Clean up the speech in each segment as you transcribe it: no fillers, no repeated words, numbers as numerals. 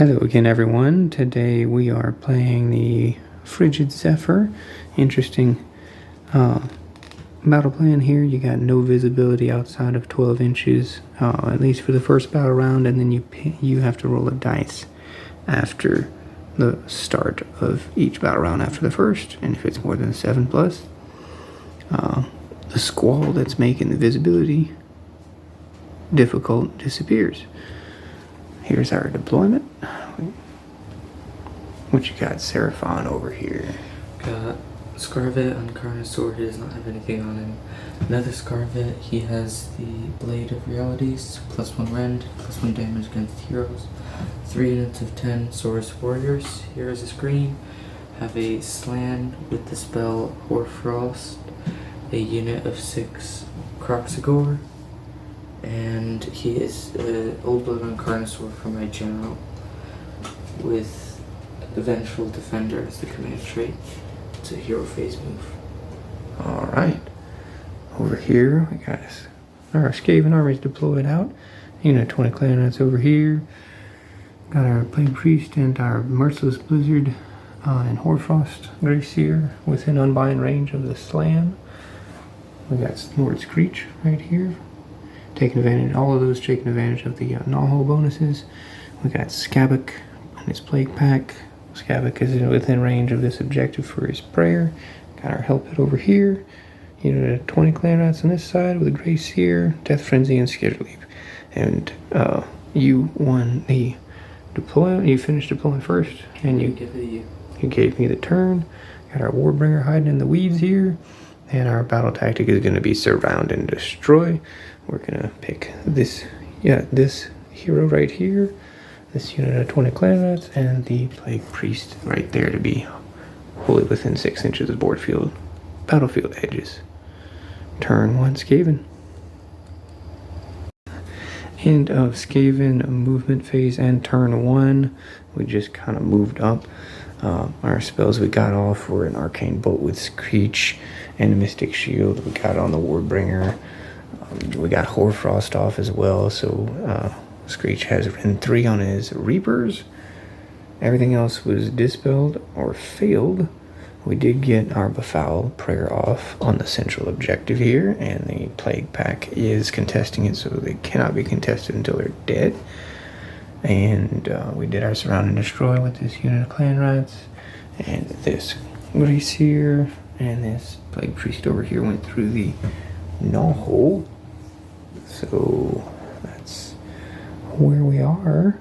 Hello again, everyone. Today we are playing the Frigid Zephyr. Interesting battle plan here. You got no visibility outside of 12 inches, at least for the first battle round, and then you have to roll a dice after the start of each battle round after the first, and if it's more than 7+, the squall that's making the visibility difficult disappears. Here's our deployment. What you got, Seraphon, over here? Got Scarvet on Carnosaur. He does not have anything on him. Another Scarvet. He has the Blade of Realities, +1 rend, +1 damage against heroes. 3 units of 10 Saurus Warriors. Here is a screen. Have a Slann with the spell Hoarfrost. A unit of 6 Kroxigor. And he is Oldblood on Carnosaur for my general, with the Vengeful Defender as the command trait. It's a hero phase move. Alright. Over here, we got our Skaven armies deployed out. Unit 20 clan knights over here. Got our Plague Priest and our Merciless Blizzard and Hoarfrost Gracier within unbind range of the Slann. We got Lord Screech right here. Taking advantage, all of those taking advantage of the Naho bonuses. We got Skabbak and his Plague Pack. Skabbak is within range of this objective for his prayer. Got our Hell Pit over here. Unit of 20 clan knights on this side with Grey Seer, Death Frenzy, and Schedule Leap. And you won the deployment. You finished deployment first, and you gave me the turn. Got our Warbringer hiding in the weeds here. And our battle tactic is going to be surround and destroy. We're going to pick this hero right here, this unit of 20 clan knights, and the Plague Priest right there to be wholly within 6 inches of battlefield edges. Turn 1 Skaven. End of Skaven movement phase and turn 1. We just kind of moved up. Our spells we got off were an Arcane Bolt with Screech and a Mystic Shield. We got on the Warbringer. We got Hoarfrost off as well, so Screech has Rend 3 on his Reapers. Everything else was dispelled or failed. We did get our Befoul Prayer off on the central objective here, and the Plague Pack is contesting it, so they cannot be contested until they're dead. And we did our Surround and Destroy with this unit of clan knights, and this Gracier, and this Plague Priest over here went through the null hole. So that's where we are.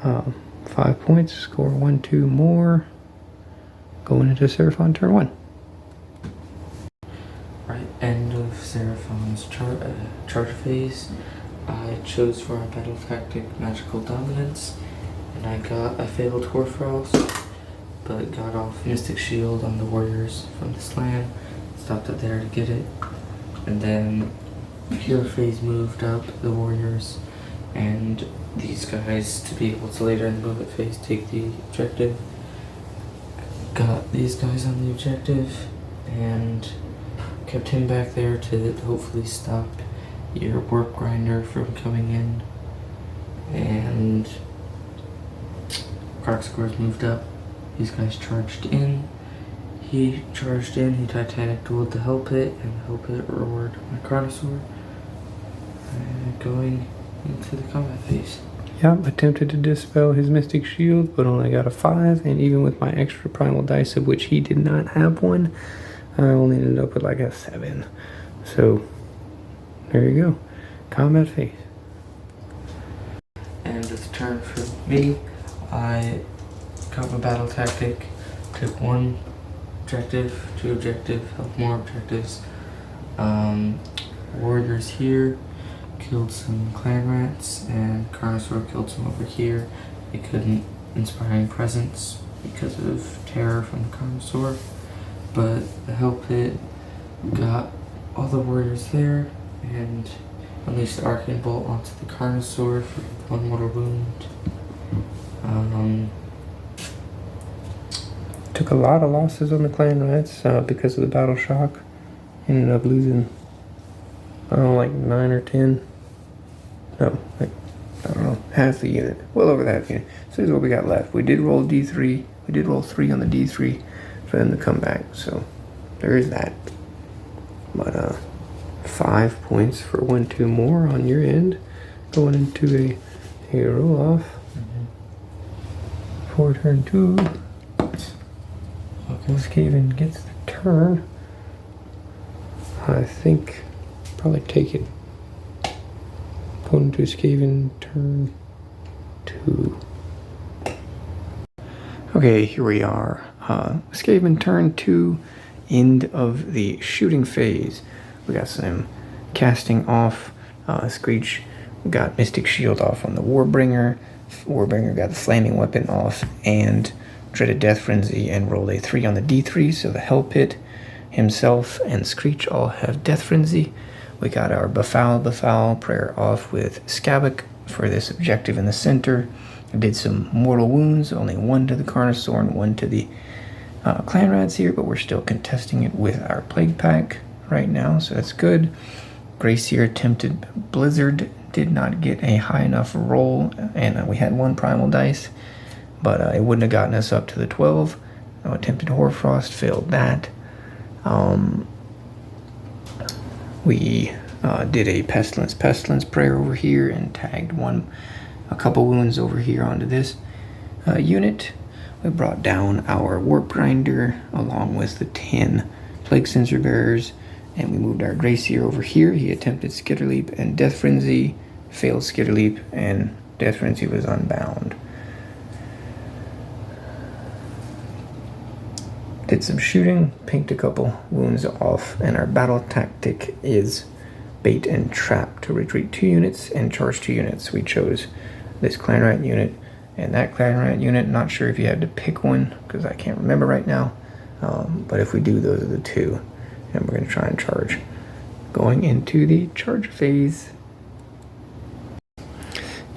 5 points, score 1, 2 more. Going into Seraphon turn 1. Right, end of Seraphon's charge phase. I chose for our battle tactic Magical Dominance, and I failed Hoarfrost, but got off Mystic Shield on the Warriors from the Slann. Stopped it there to get it, and then hero phase moved up the Warriors and these guys to be able to later in the movement phase take the objective. Got these guys on the objective and kept him back there to hopefully stop your Warp Grinder from coming in. And Kroxigor's moved up. These guys charged in. He charged in, he Titanic dueled the Hell Pit, and the Hell Pit roared my Carnosaur. Going into the combat phase. Yep, attempted to dispel his Mystic Shield, but only got a 5, and even with my extra Primal Dice, of which he did not have one, I only ended up with like a 7. So, there you go. Combat phase. And it's a turn for me. I got my battle tactic, took 1 objective, 2 objective, helped more objectives. Warriors here. Killed some clan rats, and Carnosaur killed some over here. They couldn't Inspiring Presence because of terror from the Carnosaur, but the Hell Pit got all the warriors there and unleashed the Arcane Bolt onto the Carnosaur for 1 mortal wound. Took a lot of losses on the clan rats because of the battle shock. Ended up losing, I don't know, like 9 or 10. No, like I don't know, half the unit. Well over that unit. So here's what we got left. We did roll D3. We did roll 3 on the D3 for them to come back. So there is that. But 5 points for 1-2 more on your end. Going into a roll off. For turn 2. Okay. Skaven gets the turn. I think probably take it. Opponent to Skaven, turn 2. Okay, here we are. Skaven, turn 2, end of the shooting phase. We got some casting off. Screech got Mystic Shield off on the Warbringer. Warbringer got the Flaming Weapon off and Dreaded Death Frenzy and rolled a 3 on the D3, so the Hell Pit himself and Screech all have Death Frenzy. We got our Befoul prayer off with Skabic for this objective in the center. I did some mortal wounds, only 1 to the Carnosaur and 1 to the Clan Rats here, but we're still contesting it with our Plague Pack right now, so that's good. Gracier attempted Blizzard, did not get a high enough roll, and we had 1 primal dice, but it wouldn't have gotten us up to the 12. Attempted Hoarfrost, failed that. We did a Pestilence prayer over here and tagged a couple wounds over here onto this unit. We brought down our Warp Grinder along with the 10 Plague Sensor Bearers, and we moved our Gracier over here. He attempted Skitter Leap and Death Frenzy, failed Skitter Leap, and Death Frenzy was unbound. Did some shooting, pinked a couple wounds off, and our battle tactic is bait and trap to retreat 2 units and charge 2 units. We chose this Clan Rat unit and that Clan Rat unit. Not sure if you had to pick one because I can't remember right now, but if we do, those are the 2, and we're going to try and charge. Going into the charge phase.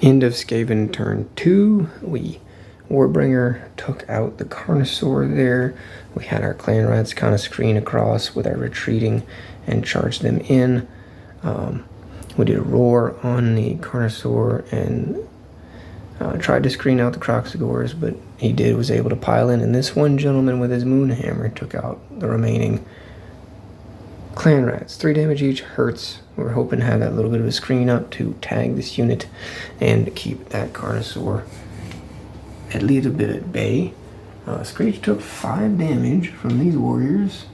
End of Skaven turn 2. We Warbringer took out the Carnosaur there. We had our Clan Rats kind of screen across with our retreating and charged them in. We did a roar on the Carnosaur and tried to screen out the Kroxigors, but he was able to pile in. And this one gentleman with his Moon Hammer took out the remaining Clan Rats. 3 damage each, hurts. We're hoping to have that little bit of a screen up to tag this unit and keep that Carnosaur at least a bit at bay. Screech took 5 damage from these warriors,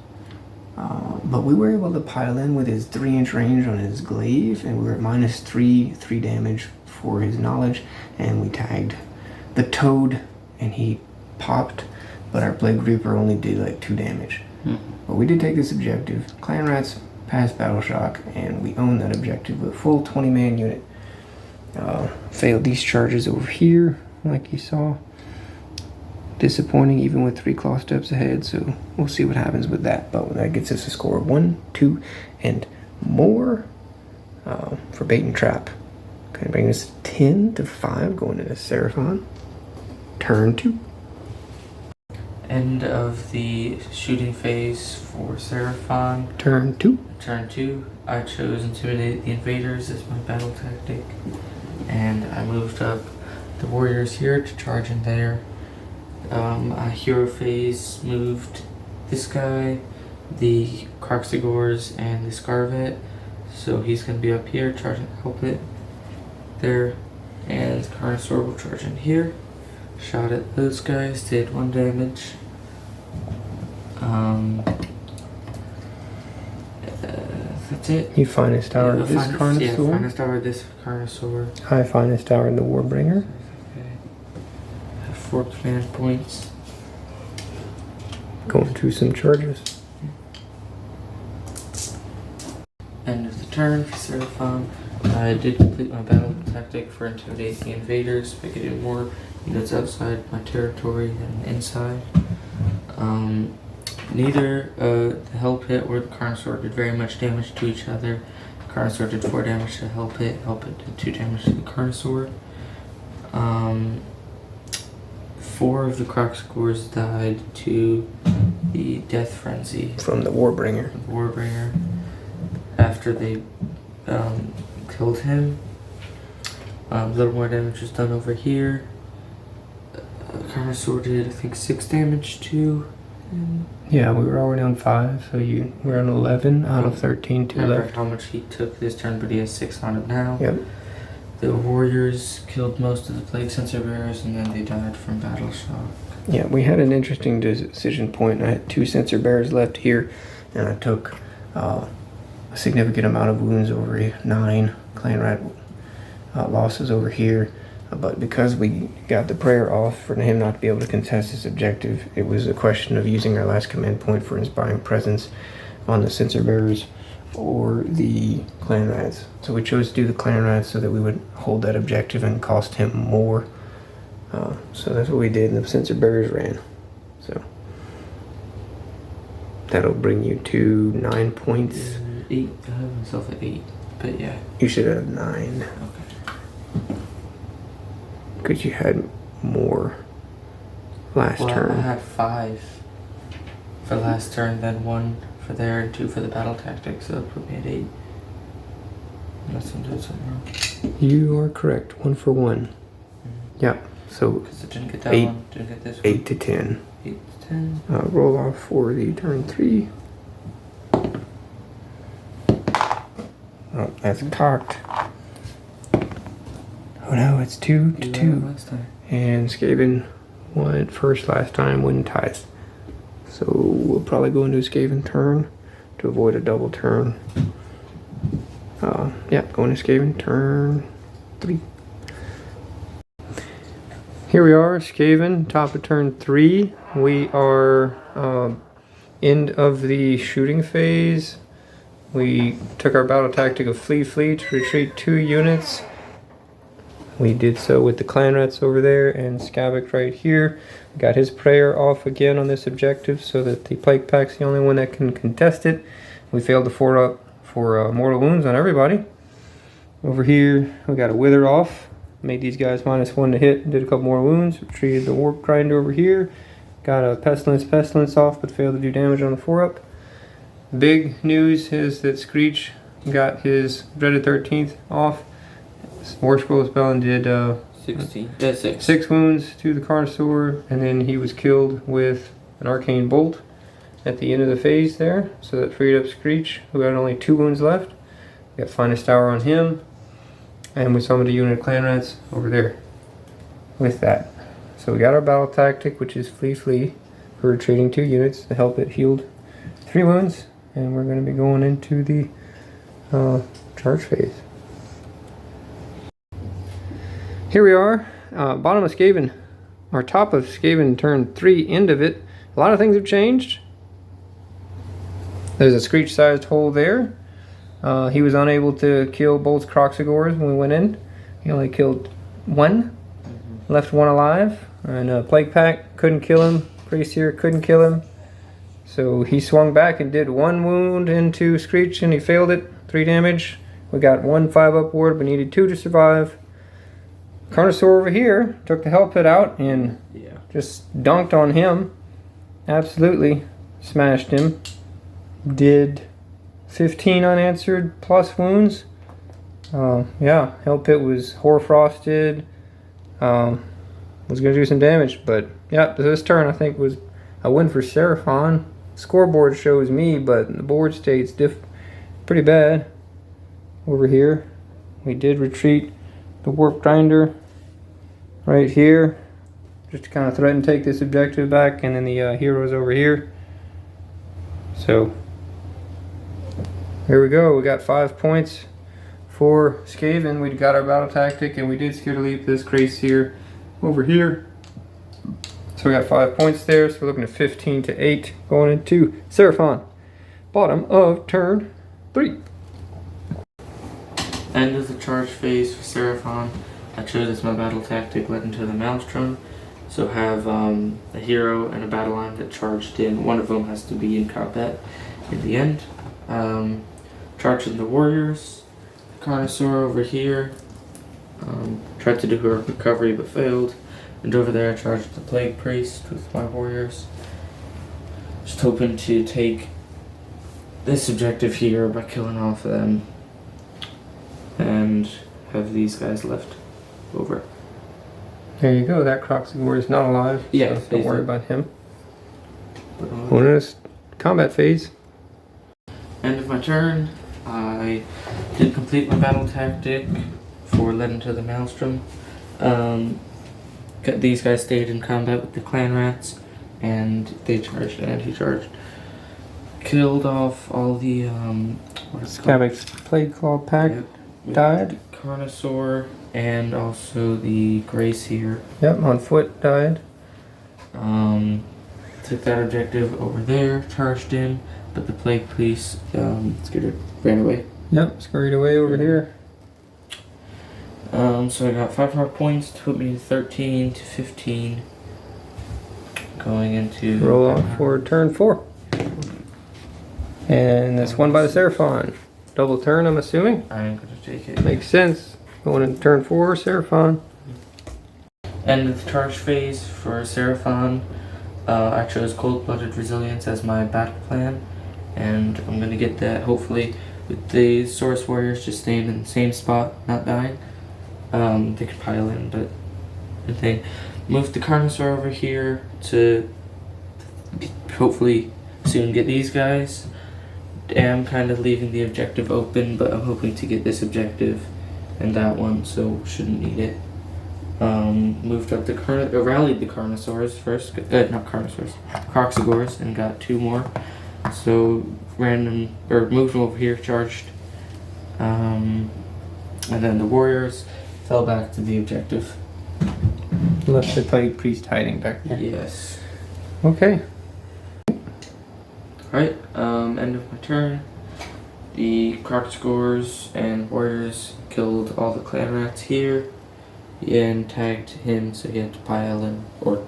but we were able to pile in with his 3-inch range on his glaive, and we were at -3 damage for his knowledge, and we tagged the Toad, and he popped, but our Plague Reaper only did like 2 damage. But we did take this objective. Clan Rats passed Battle Shock, and we own that objective with a full 20-man unit. Failed these charges over here, like you saw. Disappointing even with 3 claw steps ahead, so we'll see what happens with that. But that gets us a score of 1, 2, and more for bait and trap. Okay, bring us 10-5 going into Seraphon. Turn 2. End of the shooting phase for Seraphon. Turn 2. Turn 2, I chose Intimidate the Invaders as my battle tactic, and I moved up the Warriors here to charge in there. Hero phase moved this guy, the Kroxigors, and the Scarvet, so he's going to be up here charging Help It there, and Carnosaur will charge in here. Shot at those guys, did 1 damage. That's it. You finest hour this Carnosaur. Yeah, finest hour this Carnosaur. High finest hour in the Warbringer. Okay. Have 4 command points. Going through some charges. End of the turn for Seraphon. I did complete my battle tactic for Intimidate the Invaders by getting more units outside my territory than inside. Neither the Hell Pit or the Carnosaur did very much damage to each other. Carnosaur did 4 damage to Hell Pit did 2 damage to the Carnosaur. 4 of the Kroxigors died to the Death Frenzy From the Warbringer. After they killed him. A little more damage was done over here. Carnosaur did, I think, 6 damage too. Yeah, we were already on 5, so we're on 11 out of 13 to Remember left. how much he took this turn, but he has 6 on it now. Yep. The Warriors killed most of the Plague Sensor Bearers, and then they died from battle shock. Yeah, we had an interesting decision point. I had 2 sensor bearers left here, and I took a significant amount of wounds over 9 clan rat losses over here. But because we got the prayer off for him not to be able to contest his objective, it was a question of using our last command point for Inspiring Presence on the sensor bearers or the clan rats. So we chose to do the clan rats so that we would hold that objective and cost him more. So that's what we did, and the sensor bearers ran. So that'll bring you to 9 points. 8. I have myself at 8, but yeah. You should have 9. Okay. Because you had more last turn. I had 5 for last turn, then 1 for there and 2 for the battle tactics, so that put me at 8. Unless I'm doing something wrong. You are correct. 1 for 1. Yep. So Because I didn't get that 8, one, didn't get this one. 8 to 10. 8 to 10. Roll off for the turn 3. Oh, that's cocked. Oh no, it's 2 to You 2. went last time. And Skaven went first last time, winning ties. So we'll probably go into a Skaven turn to avoid a double turn. Yeah, going to Skaven turn 3. Here we are, Skaven, top of turn 3. We are end of the shooting phase. We took our battle tactic of flee to retreat 2 units. We did so with the clan rats over there and Skavic right here. Got his prayer off again on this objective so that the plague pack's the only one that can contest it. We failed to 4 up for mortal wounds on everybody. Over here we got a wither off. Made these guys -1 to hit. Did a couple more wounds. Retreated the warp grinder over here. Got a pestilence off, but failed to do damage on the 4 up. Big news is that Screech got his dreaded 13th off. War Scroll spell and did 6 wounds to the Carnosaur, and then he was killed with an arcane bolt at the end of the phase there. So that freed up Screech, who had only 2 wounds left. We got Finest Hour on him, and we summoned a unit of clan rats over there with that. So we got our battle tactic, which is flee. We're retreating 2 units to help it healed 3 wounds, and we're going to be going into the charge phase. Here we are, bottom of Skaven, or top of Skaven turn 3, end of it. A lot of things have changed. There's a Screech-sized hole there. He was unable to kill both Kroxigors when we went in. He only killed 1, left 1 alive, and Plague Pack couldn't kill him. Bracier couldn't kill him. So he swung back and did 1 wound into Screech, and he failed it, 3 damage. We got 1 5 upward, but needed 2 to survive. Carnosaur over here took the hell pit out and just dunked on him. Absolutely smashed him. Did 15 unanswered plus wounds. Yeah, hell pit was Hoarfrosted. Was going to do some damage, but yeah, this turn I think was a win for Seraphon. Scoreboard shows me, but the board states pretty bad. Over here, we did retreat the warp grinder right here, just to kind of threaten take this objective back, and then the heroes over here. So here we go. We got 5 points for Skaven. We got our battle tactic, and we did scare to leap this Grace here over here. So we got 5 points there. So we're looking at 15 to 8 going into Seraphon. Bottom of turn 3. End of the charge phase for Seraphon. I chose as my battle tactic led into the Maelstrom. So have a hero and a battle line that charged in. One of them has to be in combat in the end. Charging the Warriors. Carnosaur over here. Tried to do her recovery but failed. And over there I charged the Plague Priest with my Warriors. Just hoping to take this objective here by killing off them. And have these guys left. over. There you go. That Kroxigor is not alive. Yeah, so don't worry about him. But We're in this combat phase. end of my turn. I did complete my battle tactic for led into the Maelstrom. These guys stayed in combat with the clan rats, and they charged and he charged. Killed off all the Scaveng's Plague Claw pack died. Carnosaur and also the Grace here. Yep, on foot died. Took that objective over there, charged in, but the Plague Police ran away. Yep, scurried away over here. So I got 5 more points to put me to 13 to 15. Going into Roll off for turn 4. And that's won by the Seraphon. Double turn, I'm assuming. I'm gonna take it. Makes sense. Going into turn 4, Seraphon. End of the charge phase for Seraphon. I chose Cold-Blooded Resilience as my battle plan, and I'm gonna get that hopefully with the Saurus Warriors just staying in the same spot, not dying. They could pile in, but good thing. Move the Carnosaur over here to hopefully soon get these guys. I'm kind of leaving the objective open, but I'm hoping to get this objective and that one, so shouldn't need it. Moved up the rallied the Carnosaurs first, not Carnosaurs, Kroxigors, and got 2 more. So moved them over here, charged, and then the Warriors fell back to the objective. Left the Plague Priest hiding back there. Yes. Okay. Alright, end of my turn. The Kroxigors and Warriors killed all the clan rats here. And tagged him, so he had to pile in, or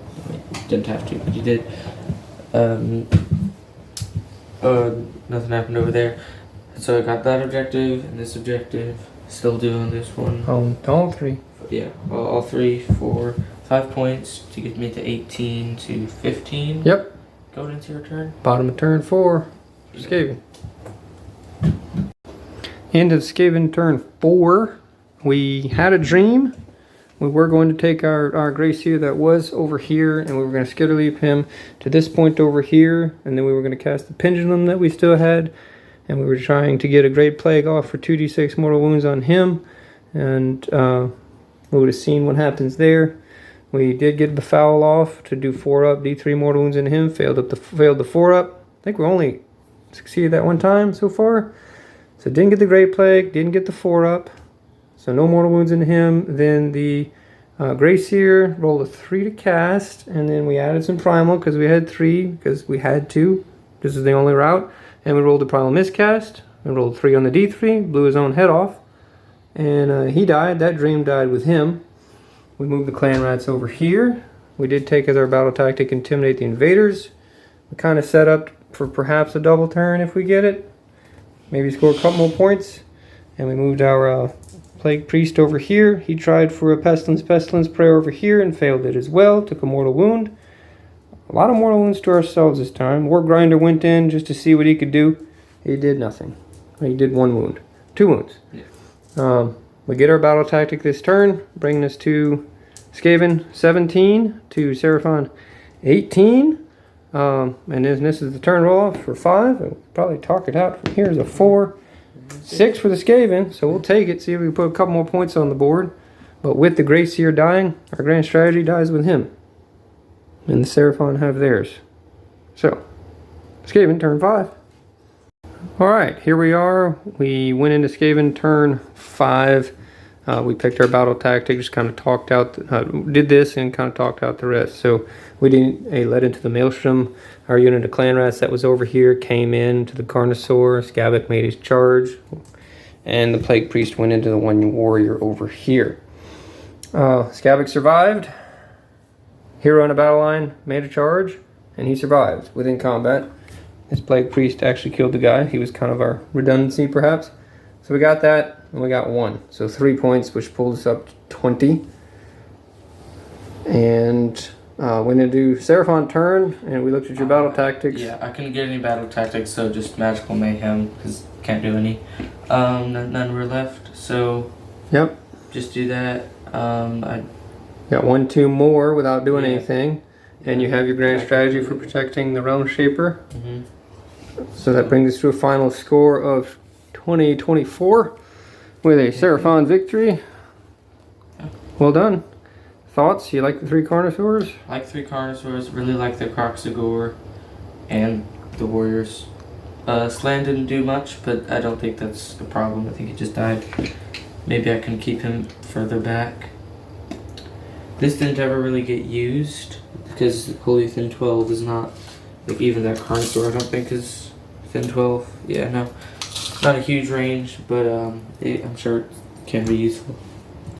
didn't have to, but he did. Nothing happened over there. So I got that objective and this objective. Still doing this one. All 3. Yeah, all 3 for 5 points to get me to 18 to 15. Yep. Going into your turn. Bottom of turn 4. Skaven. End of Skaven turn 4. We had a dream. We were going to take our Glacier that was over here, and we were going to skitter leap him to this point over here, and then we were going to cast the Pendulum that we still had, and we were trying to get a Great Plague off for 2d6 mortal wounds on him, and we would have seen what happens there. We did get Befoul off to do 4 up, d3 mortal wounds into him, failed the 4 up. I think we only succeeded that one time so far. So didn't get the Great Plague, didn't get the 4 up. So no mortal wounds into him. Then the Glacier rolled a 3 to cast, and then we added some Primal because we had 3, because we had to. This is the only route. And we rolled a Primal Miscast, and rolled 3 on the D3, blew his own head off. And he died. That dream died with him. We moved the clan rats over here. We did take as our battle tactic Intimidate the Invaders. We kind of set up for perhaps a double turn if we get it. Maybe score a couple more points. And we moved our Plague Priest over here. He tried for a Pestilence Prayer over here and failed it as well. Took a mortal wound. A lot of mortal wounds to ourselves this time. War Grinder went in just to see what he could do. He did nothing. He did 1 wound. 2 wounds. Yeah. We get our battle tactic this turn, bringing us to Skaven 17 to Seraphon 18. And this is the turn roll off for 5. We'll probably talk it out from here as a 4. 6 for the Skaven, so we'll take it, see if we can put a couple more points on the board. But with the Glacier dying, our grand strategy dies with him. And the Seraphon have theirs. So, Skaven turn 5. Alright, here we are. We went into Skaven turn 5. We picked our battle tactic, just kind of talked out, did this and kind of talked out the rest. So we led into the Maelstrom. Our unit of clan rats that was over here came in to the Carnosaur. Skaven made his charge. And the Plague Priest went into the 1 warrior over here. Skaven survived. Hero on a battle line made a charge, and he survived within combat. This Plague Priest actually killed the guy. He was kind of our redundancy, perhaps. So we got that, and we got 1. So 3 points, which pulled us up to 20. And we're going to do Seraphon turn, and we looked at your battle tactics. Yeah, I couldn't get any battle tactics, so just Magical Mayhem, because can't do any. None were left, so yep. Just do that. I Got 1 2 more without doing Yeah. anything. And you have your grand strategy for protecting the Realmshaper. mhm. So that brings us to a final score of 2024 with a Seraphon victory. Well done. Thoughts? You like the 3 Carnosaurs? I like 3 Carnosaurs. Really like the Kroxigor and the Warriors. Slann didn't do much, but I don't think that's a problem. I think he just died. Maybe I can keep him further back. This didn't ever really get used because Holy Thin 12 is not, like, even that Carnosaur I don't think is Thin 12. Yeah, no. Not a huge range, but I'm sure it can be useful.